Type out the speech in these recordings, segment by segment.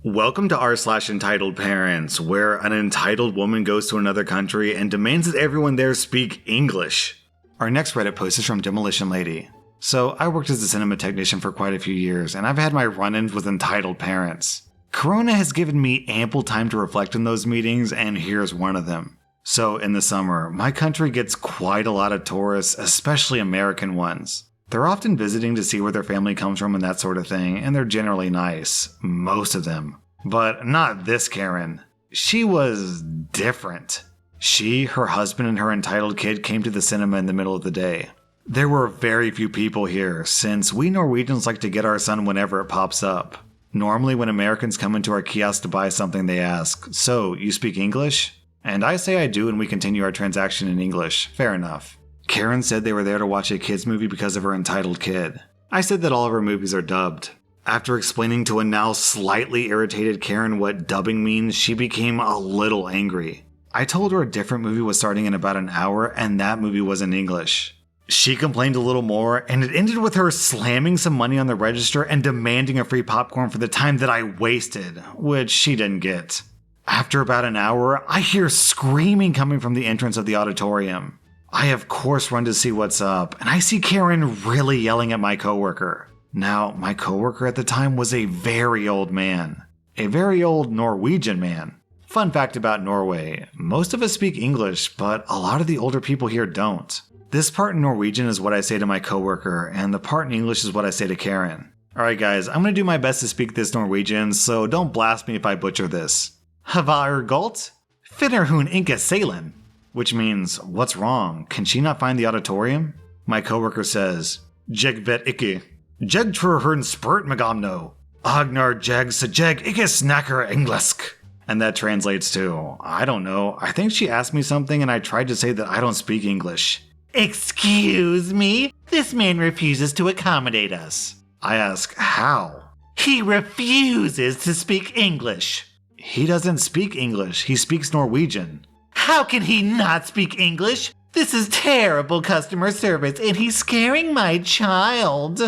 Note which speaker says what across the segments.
Speaker 1: Welcome to rSlash Entitled Parents, where an entitled woman goes to another country and demands that everyone there speak English. Our next Reddit post is from Demolition Lady. So, I worked as a cinema technician for quite a few years, and I've had my run-ins with entitled parents. Corona has given me ample time to reflect on those meetings, and here's one of them. So, in the summer, my country gets quite a lot of tourists, especially American ones. They're often visiting to see where their family comes from and that sort of thing, and they're generally nice. Most of them. But not this Karen. She was different. She, her husband, and her entitled kid came to the cinema in the middle of the day. There were very few people here, since we Norwegians like to get our sun whenever it pops up. Normally when Americans come into our kiosk to buy something, they ask, "So, you speak English?" And I say I do, and we continue our transaction in English. Fair enough. Karen said they were there to watch a kids movie because of her entitled kid. I said that all of her movies are dubbed. After explaining to a now slightly irritated Karen what dubbing means, she became a little angry. I told her a different movie was starting in about an hour, and that movie was in English. She complained a little more, and it ended with her slamming some money on the register and demanding a free popcorn for the time that I wasted, which she didn't get. After about an hour, I hear screaming coming from the entrance of the auditorium. I of course run to see what's up, and I see Karen really yelling at my coworker. Now, my coworker at the time was a very old man. A very old Norwegian man. Fun fact about Norway, most of us speak English, but a lot of the older people here don't. This part in Norwegian is what I say to my coworker, and the part in English is what I say to Karen. Alright guys, I'm gonna do my best to speak this Norwegian, so don't blast me if I butcher this. Hva galt? Finner hun inka salen? Which means, what's wrong? Can she not find the auditorium? My coworker says, Jeg vet ikke. Jeg tror hun spurt meg om no. Agnar jeg så jeg ikke snakker engelsk. And that translates to, I don't know, I think she asked me something and I tried to say that I don't speak English. Excuse me? This man refuses to accommodate us. I ask, how? He refuses to speak English. He doesn't speak English, he speaks Norwegian. How can he not speak English? This is terrible customer service and he's scaring my child.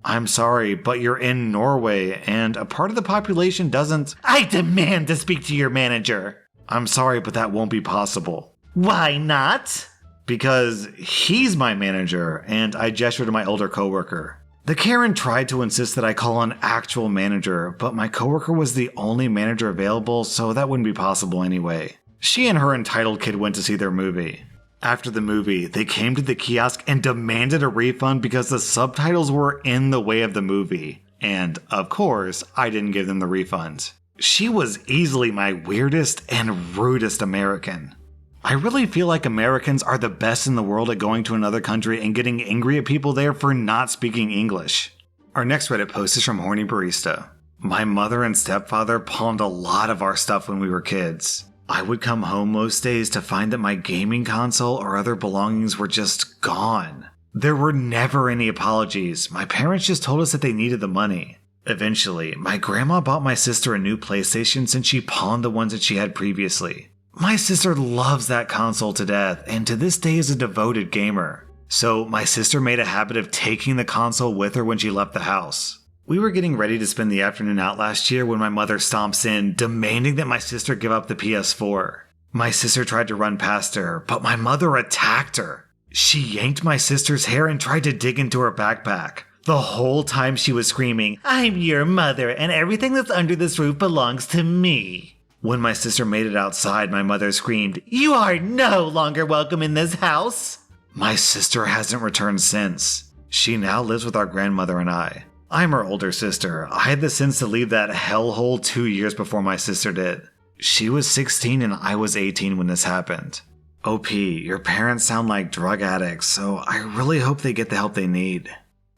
Speaker 1: I'm sorry, but you're in Norway and a part of the population doesn't... I demand to speak to your manager. I'm sorry, but that won't be possible. Why not? Because he's my manager, and I gesture to my older coworker. The Karen tried to insist that I call an actual manager, but my coworker was the only manager available, so that wouldn't be possible anyway. She and her entitled kid went to see their movie. After the movie, they came to the kiosk and demanded a refund because the subtitles were in the way of the movie. And, of course, I didn't give them the refund. She was easily my weirdest and rudest American. I really feel like Americans are the best in the world at going to another country and getting angry at people there for not speaking English. Our next Reddit post is from Horny Barista. My mother and stepfather pawned a lot of our stuff when we were kids. I would come home most days to find that my gaming console or other belongings were just gone. There were never any apologies. My parents just told us that they needed the money. Eventually, my grandma bought my sister a new PlayStation since she pawned the ones that she had previously. My sister loves that console to death and to this day is a devoted gamer. So my sister made a habit of taking the console with her when she left the house. We were getting ready to spend the afternoon out last year when my mother stomps in, demanding that my sister give up the PS4. My sister tried to run past her, but my mother attacked her. She yanked my sister's hair and tried to dig into her backpack. The whole time she was screaming, "I'm your mother and everything that's under this roof belongs to me." When my sister made it outside, my mother screamed, "You are no longer welcome in this house." My sister hasn't returned since. She now lives with our grandmother and I. I'm her older sister. I had the sense to leave that hellhole 2 years before my sister did. She was 16 and I was 18 when this happened. OP, your parents sound like drug addicts, so I really hope they get the help they need.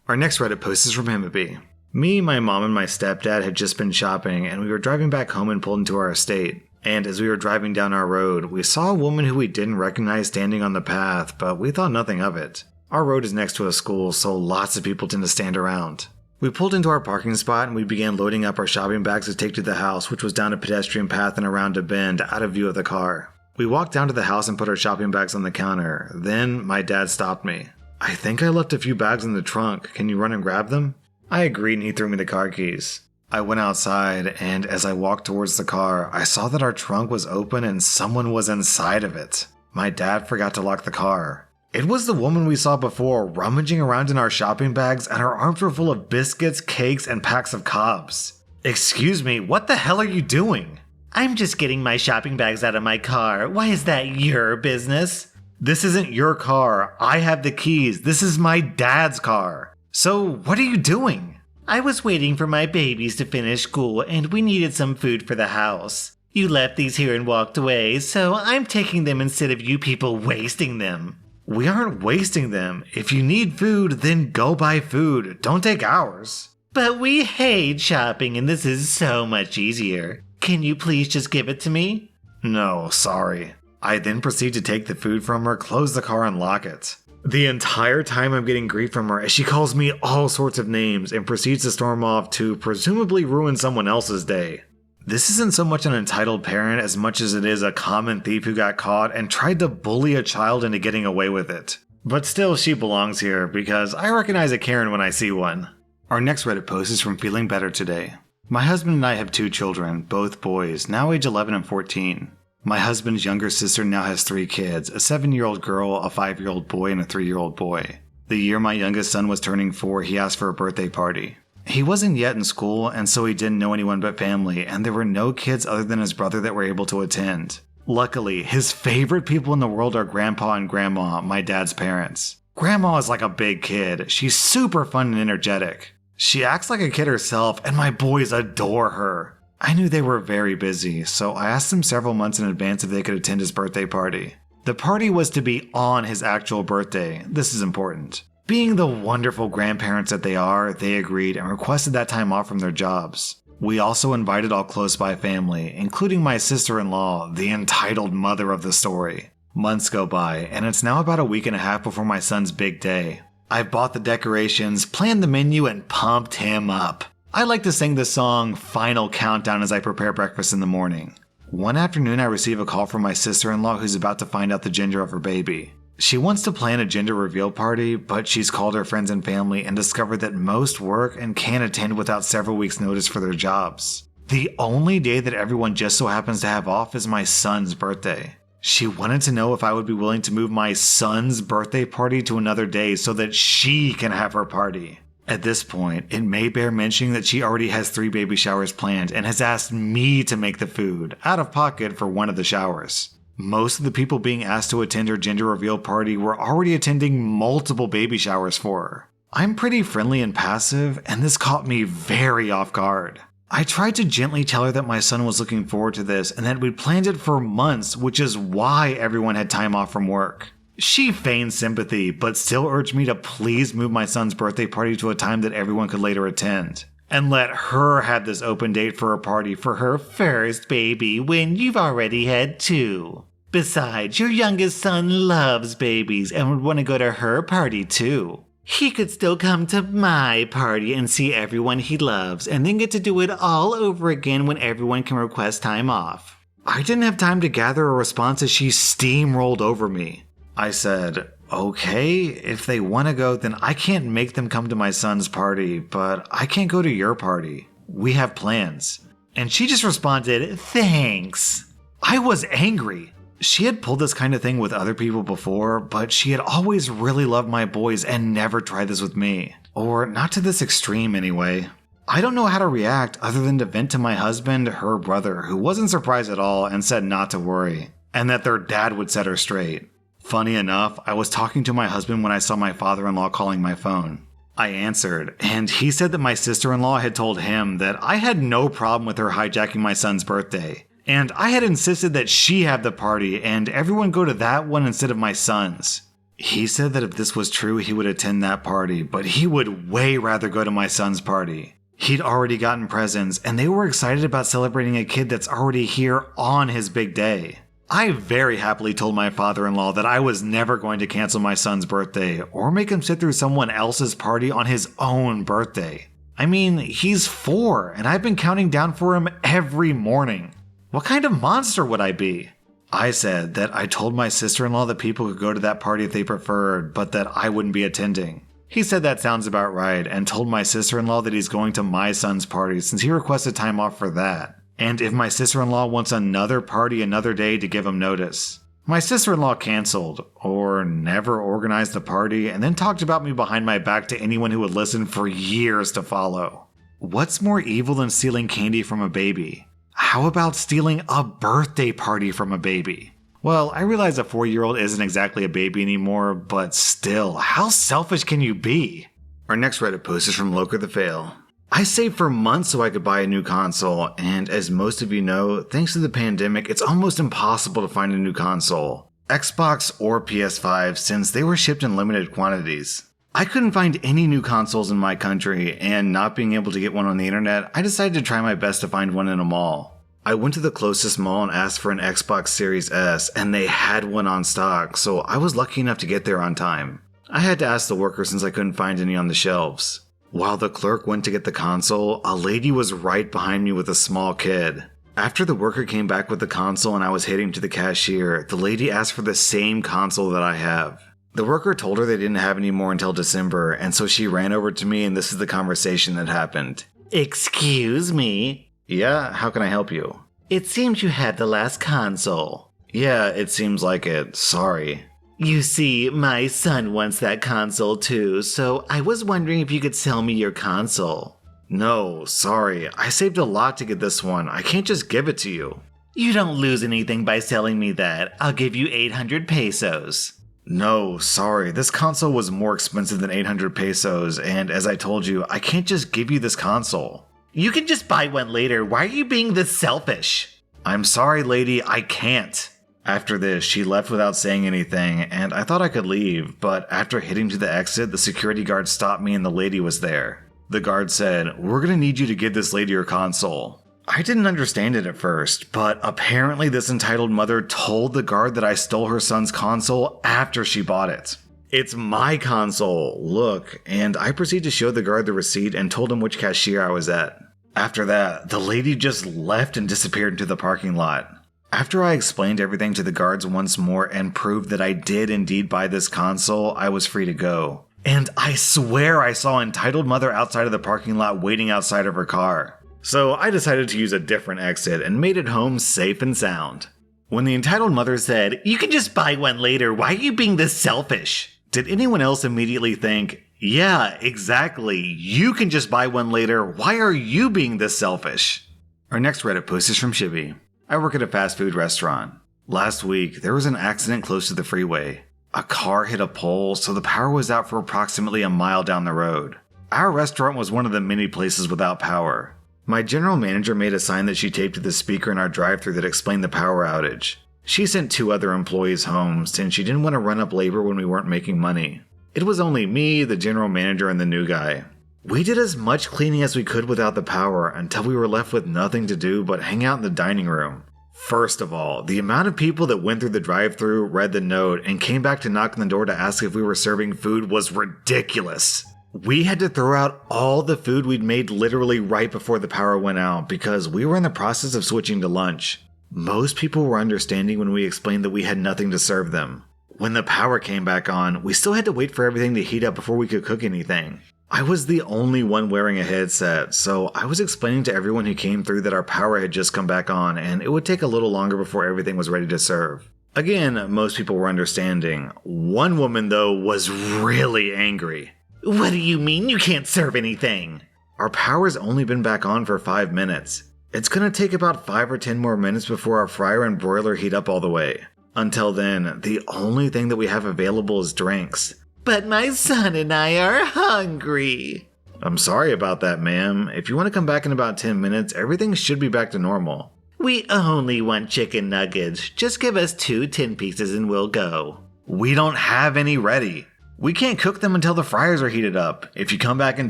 Speaker 1: Our next Reddit post is from Himothy. Me, my mom, and my stepdad had just been shopping and we were driving back home and pulled into our estate. And as we were driving down our road, we saw a woman who we didn't recognize standing on the path, but we thought nothing of it. Our road is next to a school, so lots of people tend to stand around. We pulled into our parking spot and we began loading up our shopping bags to take to the house, which was down a pedestrian path and around a bend, out of view of the car. We walked down to the house and put our shopping bags on the counter. Then my dad stopped me. "I think I left a few bags in the trunk. Can you run and grab them?" I agreed and he threw me the car keys. I went outside, and as I walked towards the car, I saw that our trunk was open and someone was inside of it. My dad forgot to lock the car. It was the woman we saw before, rummaging around in our shopping bags, and her arms were full of biscuits, cakes, and packs of cobs. Excuse me, what the hell are you doing? I'm just getting my shopping bags out of my car. Why is that your business? This isn't your car. I have the keys. This is my dad's car. So what are you doing? I was waiting for my babies to finish school and we needed some food for the house. You left these here and walked away, so I'm taking them instead of you people wasting them. We aren't wasting them. If you need food, then go buy food. Don't take ours. But we hate shopping and this is so much easier. Can you please just give it to me? No, sorry. I then proceed to take the food from her, close the car, and lock it. The entire time I'm getting grief from her as she calls me all sorts of names and proceeds to storm off to presumably ruin someone else's day. This isn't so much an entitled parent as much as it is a common thief who got caught and tried to bully a child into getting away with it. But still, she belongs here because I recognize a Karen when I see one. Our next Reddit post is from Feeling Better Today. My husband and I have 2 children, both boys, now age 11 and 14. My husband's younger sister now has 3 kids, a 7-year-old girl, a 5-year-old boy, and a 3-year-old boy. The year my youngest son was turning 4, he asked for a birthday party. He wasn't yet in school, and so he didn't know anyone but family, and there were no kids other than his brother that were able to attend. Luckily, his favorite people in the world are Grandpa and Grandma, my dad's parents. Grandma is like a big kid. She's super fun and energetic. She acts like a kid herself, and my boys adore her. I knew they were very busy, so I asked them several months in advance if they could attend his birthday party. The party was to be on his actual birthday. This is important. Being the wonderful grandparents that they are, they agreed and requested that time off from their jobs. We also invited all close by family, including my sister-in-law, the entitled mother of the story. Months go by, and it's now about a week and a half before my son's big day. I've bought the decorations, planned the menu, and pumped him up. I like to sing the song Final Countdown as I prepare breakfast in the morning. One afternoon I receive a call from my sister-in-law who's about to find out the gender of her baby. She wants to plan a gender reveal party, but she's called her friends and family and discovered that most work and can't attend without several weeks' notice for their jobs. The only day that everyone just so happens to have off is my son's birthday. She wanted to know if I would be willing to move my son's birthday party to another day so that she can have her party. At this point, it may bear mentioning that she already has 3 baby showers planned and has asked me to make the food, out of pocket, for one of the showers. Most of the people being asked to attend her gender reveal party were already attending multiple baby showers for her. I'm pretty friendly and passive, and this caught me very off guard. I tried to gently tell her that my son was looking forward to this and that we'd planned it for months, which is why everyone had time off from work. She feigned sympathy, but still urged me to please move my son's birthday party to a time that everyone could later attend, and let her have this open date for a party for her first baby when you've already had 2. Besides, your youngest son loves babies and would want to go to her party too. He could still come to my party and see everyone he loves, and then get to do it all over again when everyone can request time off. I didn't have time to gather a response as she steamrolled over me. I said, okay, if they want to go, then I can't make them come to my son's party, but I can't go to your party. We have plans. And she just responded, thanks. I was angry. She had pulled this kind of thing with other people before, but she had always really loved my boys and never tried this with me. Or not to this extreme anyway. I don't know how to react other than to vent to my husband, her brother, who wasn't surprised at all and said not to worry, and that their dad would set her straight. Funny enough, I was talking to my husband when I saw my father-in-law calling my phone. I answered, and he said that my sister-in-law had told him that I had no problem with her hijacking my son's birthday, and I had insisted that she have the party and everyone go to that one instead of my son's. He said that if this was true, he would attend that party, but he would way rather go to my son's party. He'd already gotten presents, and they were excited about celebrating a kid that's already here on his big day. I very happily told my father-in-law that I was never going to cancel my son's birthday or make him sit through someone else's party on his own birthday. I mean, he's 4, and I've been counting down for him every morning. What kind of monster would I be? I said that I told my sister-in-law that people could go to that party if they preferred, but that I wouldn't be attending. He said that sounds about right and told my sister-in-law that he's going to my son's party since he requested time off for that. And if my sister-in-law wants another party another day to give him notice. My sister-in-law canceled, or never organized the party, and then talked about me behind my back to anyone who would listen for years to follow. What's more evil than stealing candy from a baby? How about stealing a birthday party from a baby? Well, I realize a 4-year-old isn't exactly a baby anymore, but still, how selfish can you be? Our next Reddit post is from Loker the Fail. I saved for months so I could buy a new console, and as most of you know, thanks to the pandemic, it's almost impossible to find a new console, Xbox or PS5, since they were shipped in limited quantities. I couldn't find any new consoles in my country, and not being able to get one on the internet, I decided to try my best to find one in a mall. I went to the closest mall and asked for an Xbox Series S, and they had one on stock, so I was lucky enough to get there on time. I had to ask the worker since I couldn't find any on the shelves. While the clerk went to get the console, a lady was right behind me with a small kid. After the worker came back with the console and I was heading to the cashier, the lady asked for the same console that I have. The worker told her they didn't have any more until December, and so she ran over to me and this is the conversation that happened. "Excuse me?" "Yeah, how can I help you?" "It seems you had the last console." "Yeah, it seems like it. Sorry." "You see, my son wants that console too, so I was wondering if you could sell me your console." "No, sorry. I saved a lot to get this one. I can't just give it to you." "You don't lose anything by selling me that. I'll give you 800 pesos. "No, sorry. This console was more expensive than 800 pesos, and as I told you, I can't just give you this console." "You can just buy one later. Why are you being this selfish?" "I'm sorry, lady, I can't." After this, she left without saying anything, and I thought I could leave, but after heading to the exit, the security guard stopped me and the lady was there. The guard said, "We're gonna need you to give this lady her console." I didn't understand it at first, but apparently this entitled mother told the guard that I stole her son's console after she bought it. "It's my console, look," and I proceeded to show the guard the receipt and told him which cashier I was at. After that, the lady just left and disappeared into the parking lot. After I explained everything to the guards once more and proved that I did indeed buy this console, I was free to go. And I swear I saw entitled mother outside of the parking lot waiting outside of her car. So I decided to use a different exit and made it home safe and sound. When the entitled mother said, "You can just buy one later, why are you being this selfish?" did anyone else immediately think, "Yeah, exactly, you can just buy one later, why are you being this selfish?" Our next Reddit post is from Shibby. I work at a fast food restaurant. Last week, there was an accident close to the freeway. A car hit a pole, so the power was out for approximately a mile down the road. Our restaurant was one of the many places without power. My general manager made a sign that she taped to the speaker in our drive-thru that explained the power outage. She sent 2 other employees home since she didn't want to run up labor when we weren't making money. It was only me, the general manager, and the new guy. We did as much cleaning as we could without the power until we were left with nothing to do but hang out in the dining room. First of all, the amount of people that went through the drive-thru, read the note, and came back to knock on the door to ask if we were serving food was ridiculous. We had to throw out all the food we'd made literally right before the power went out because we were in the process of switching to lunch. Most people were understanding when we explained that we had nothing to serve them. When the power came back on, we still had to wait for everything to heat up before we could cook anything. I was the only one wearing a headset, so I was explaining to everyone who came through that our power had just come back on and it would take a little longer before everything was ready to serve. Again, most people were understanding. One woman, though, was really angry. "What do you mean you can't serve anything?" "Our power's only been back on for 5 minutes. It's gonna take about 5 or 10 more minutes before our fryer and broiler heat up all the way. Until then, the only thing that we have available is drinks." "But my son and I are hungry." "I'm sorry about that, ma'am. If you want to come back in about 10 minutes, everything should be back to normal." "We only want chicken nuggets. Just give us 2 10 pieces and we'll go." "We don't have any ready. We can't cook them until the fryers are heated up. If you come back in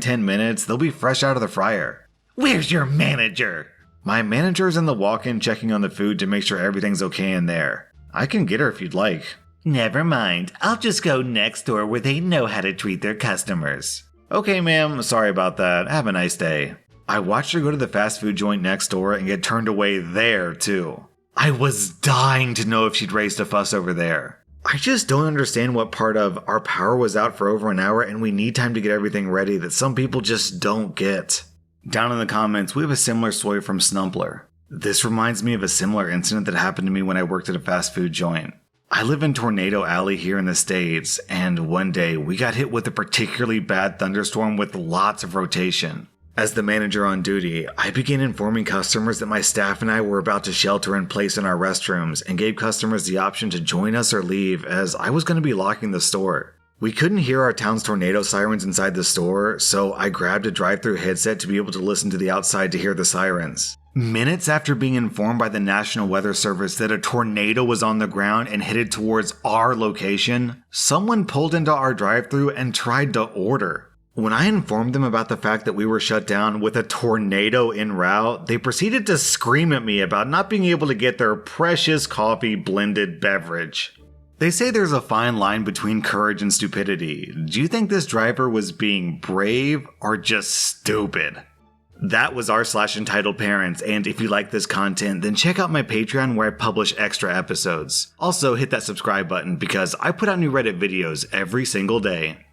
Speaker 1: 10 minutes, they'll be fresh out of the fryer." "Where's your manager?" "My manager's in the walk-in checking on the food to make sure everything's okay in there. I can get her if you'd like." "Never mind. I'll just go next door where they know how to treat their customers." "Okay, ma'am. Sorry about that. Have a nice day." I watched her go to the fast food joint next door and get turned away there, too. I was dying to know if she'd raised a fuss over there. I just don't understand what part of our power was out for over an hour and we need time to get everything ready that some people just don't get. Down in the comments, we have a similar story from Snumpler. This reminds me of a similar incident that happened to me when I worked at a fast food joint. I live in Tornado Alley here in the States, and one day we got hit with a particularly bad thunderstorm with lots of rotation. As the manager on duty, I began informing customers that my staff and I were about to shelter in place in our restrooms and gave customers the option to join us or leave, as I was going to be locking the store. We couldn't hear our town's tornado sirens inside the store, so I grabbed a drive-thru headset to be able to listen to the outside to hear the sirens. Minutes after being informed by the National Weather Service that a tornado was on the ground and headed towards our location, someone pulled into our drive-thru and tried to order. When I informed them about the fact that we were shut down with a tornado en route, they proceeded to scream at me about not being able to get their precious coffee blended beverage. They say there's a fine line between courage and stupidity. Do you think this driver was being brave or just stupid? That was r/Entitled and if you like this content, then check out my Patreon where I publish extra episodes. Also, hit that subscribe button because I put out new Reddit videos every single day.